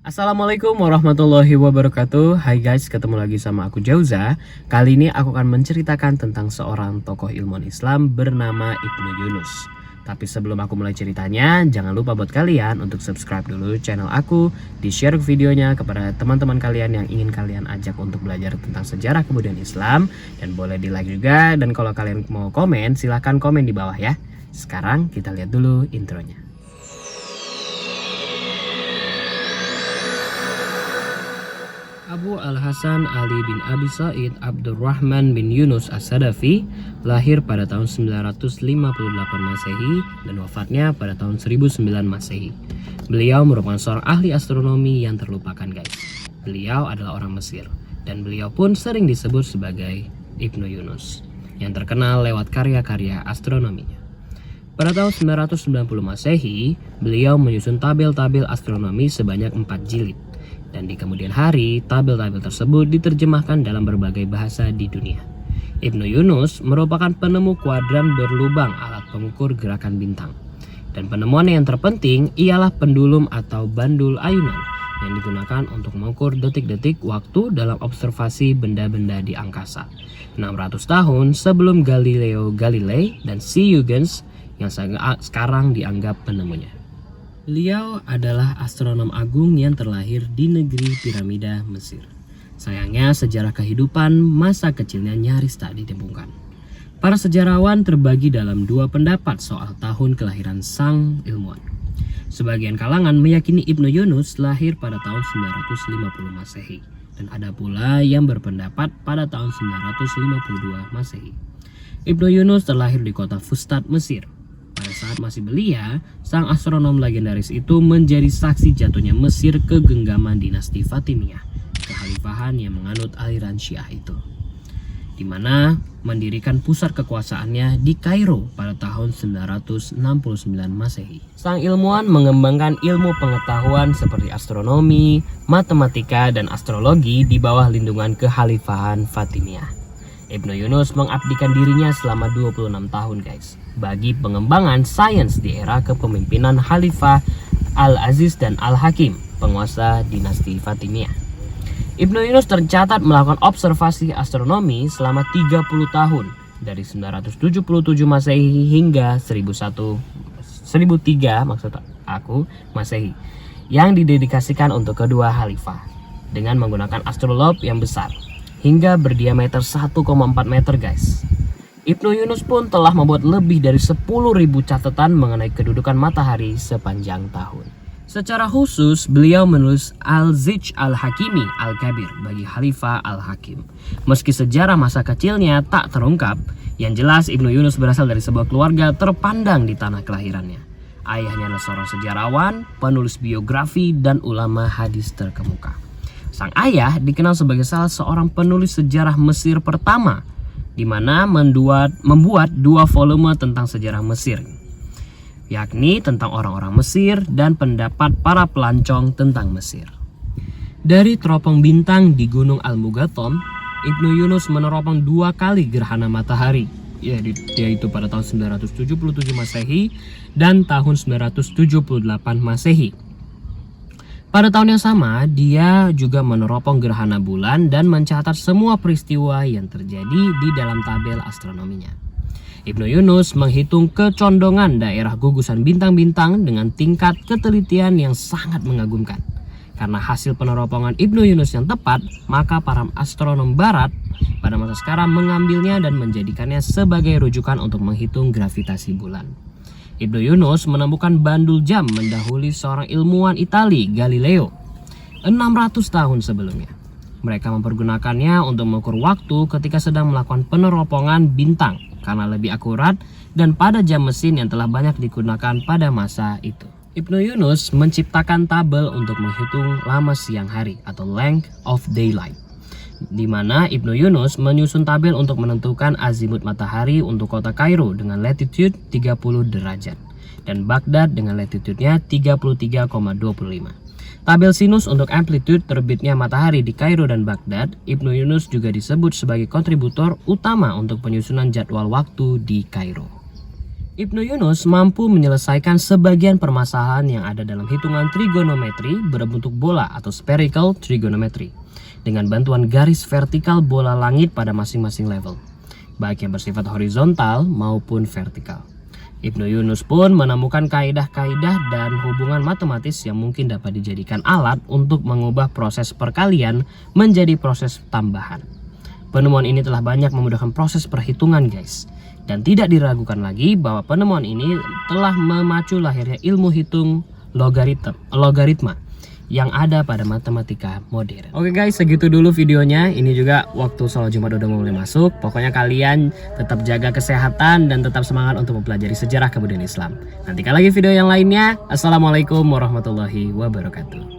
Assalamualaikum warahmatullahi wabarakatuh. Hai guys, ketemu lagi sama aku Jauza. Kali ini aku akan menceritakan tentang seorang tokoh ilmuwan Islam bernama Ibnu Yunus. Tapi sebelum aku mulai ceritanya, jangan lupa buat kalian untuk subscribe dulu channel aku, di-share videonya kepada teman-teman kalian yang ingin kalian ajak untuk belajar tentang sejarah kemudian Islam, dan boleh di-like juga. Dan kalau kalian mau komen, silahkan komen di bawah ya. Sekarang kita lihat dulu intronya. Abu Al-Hasan Ali bin Abi Sa'id Abdurrahman bin Yunus As-Sadafi lahir pada tahun 958 Masehi dan wafatnya pada tahun 1009 Masehi. Beliau merupakan seorang ahli astronomi yang terlupakan guys. Beliau adalah orang Mesir dan beliau pun sering disebut sebagai Ibnu Yunus yang terkenal lewat karya-karya astronominya. Pada tahun 990 Masehi, beliau menyusun tabel-tabel astronomi sebanyak 4 jilid. Dan di kemudian hari, tabel-tabel tersebut diterjemahkan dalam berbagai bahasa di dunia. Ibnu Yunus merupakan penemu kuadran berlubang alat pengukur gerakan bintang. Dan penemuannya yang terpenting ialah pendulum atau bandul ayunan yang digunakan untuk mengukur detik-detik waktu dalam observasi benda-benda di angkasa. 600 tahun sebelum Galileo Galilei dan C. Huygens yang sekarang dianggap penemunya. Beliau adalah astronom agung yang terlahir di negeri piramida Mesir. Sayangnya sejarah kehidupan masa kecilnya nyaris tak ditemukan. Para sejarawan terbagi dalam dua pendapat soal tahun kelahiran sang ilmuwan. Sebagian kalangan meyakini Ibnu Yunus lahir pada tahun 950 Masehi. Dan ada pula yang berpendapat pada tahun 952 Masehi. Ibnu Yunus terlahir di kota Fustat, Mesir. Pada saat masih belia, sang astronom legendaris itu menjadi saksi jatuhnya Mesir ke genggaman dinasti Fatimiyah, kekhalifahan yang menganut aliran Syiah itu, di mana mendirikan pusat kekuasaannya di Kairo pada tahun 969 Masehi. Sang ilmuwan mengembangkan ilmu pengetahuan seperti astronomi, matematika, dan astrologi di bawah lindungan kekhalifahan Fatimiyah. Ibnu Yunus mengabdikan dirinya selama 26 tahun guys bagi pengembangan sains di era kepemimpinan Khalifah Al-Aziz dan Al-Hakim, penguasa dinasti Fatimiyah. Ibnu Yunus tercatat melakukan observasi astronomi selama 30 tahun dari 977 Masehi hingga 1003 Masehi yang didedikasikan untuk kedua khalifah dengan menggunakan astrolab yang besar hingga berdiameter 1,4 meter guys. Ibnu Yunus pun telah membuat lebih dari 10.000 catatan mengenai kedudukan matahari sepanjang tahun. Secara khusus, beliau menulis Al-Zij Al-Hakimi Al-Kabir bagi Khalifah Al-Hakim. Meski sejarah masa kecilnya tak terungkap, yang jelas Ibnu Yunus berasal dari sebuah keluarga terpandang di tanah kelahirannya. Ayahnya adalah seorang sejarawan, penulis biografi, dan ulama hadis terkemuka. Sang ayah dikenal sebagai salah seorang penulis sejarah Mesir pertama, di mana membuat 2 volume tentang sejarah Mesir, yakni tentang orang-orang Mesir dan pendapat para pelancong tentang Mesir. Dari teropong bintang di Gunung Al-Mugathom, Ibnu Yunus meneropong 2 kali gerhana matahari, yaitu pada tahun 977 Masehi dan tahun 978 Masehi. Pada tahun yang sama, dia juga meneropong gerhana bulan dan mencatat semua peristiwa yang terjadi di dalam tabel astronominya. Ibnu Yunus menghitung kecondongan daerah gugusan bintang-bintang dengan tingkat ketelitian yang sangat mengagumkan. Karena hasil peneropongan Ibnu Yunus yang tepat, maka para astronom barat pada masa sekarang mengambilnya dan menjadikannya sebagai rujukan untuk menghitung gravitasi bulan. Ibnu Yunus menemukan bandul jam mendahului seorang ilmuwan Itali, Galileo, 600 tahun sebelumnya. Mereka mempergunakannya untuk mengukur waktu ketika sedang melakukan peneropongan bintang karena lebih akurat dan pada jam mesin yang telah banyak digunakan pada masa itu. Ibnu Yunus menciptakan tabel untuk menghitung lama siang hari atau length of daylight, di mana Ibnu Yunus menyusun tabel untuk menentukan azimut matahari untuk kota Kairo dengan latitude 30 derajat dan Baghdad dengan latitude-nya 33,25. Tabel sinus untuk amplitude terbitnya matahari di Kairo dan Baghdad. Ibnu Yunus juga disebut sebagai kontributor utama untuk penyusunan jadwal waktu di Kairo. Ibnu Yunus mampu menyelesaikan sebagian permasalahan yang ada dalam hitungan trigonometri berbentuk bola atau spherical trigonometry dengan bantuan garis vertikal bola langit pada masing-masing level, baik yang bersifat horizontal maupun vertikal. Ibnu Yunus pun menemukan kaidah-kaidah dan hubungan matematis yang mungkin dapat dijadikan alat untuk mengubah proses perkalian menjadi proses tambahan. Penemuan ini telah banyak memudahkan proses perhitungan, guys. Dan tidak diragukan lagi bahwa penemuan ini telah memacu lahirnya ilmu hitung logaritma yang ada pada matematika modern. Oke guys, segitu dulu videonya. Ini juga waktu sholat Jumat udah mulai masuk. Pokoknya kalian tetap jaga kesehatan dan tetap semangat untuk mempelajari sejarah kebudayaan Islam. Nantikan lagi video yang lainnya. Assalamualaikum warahmatullahi wabarakatuh.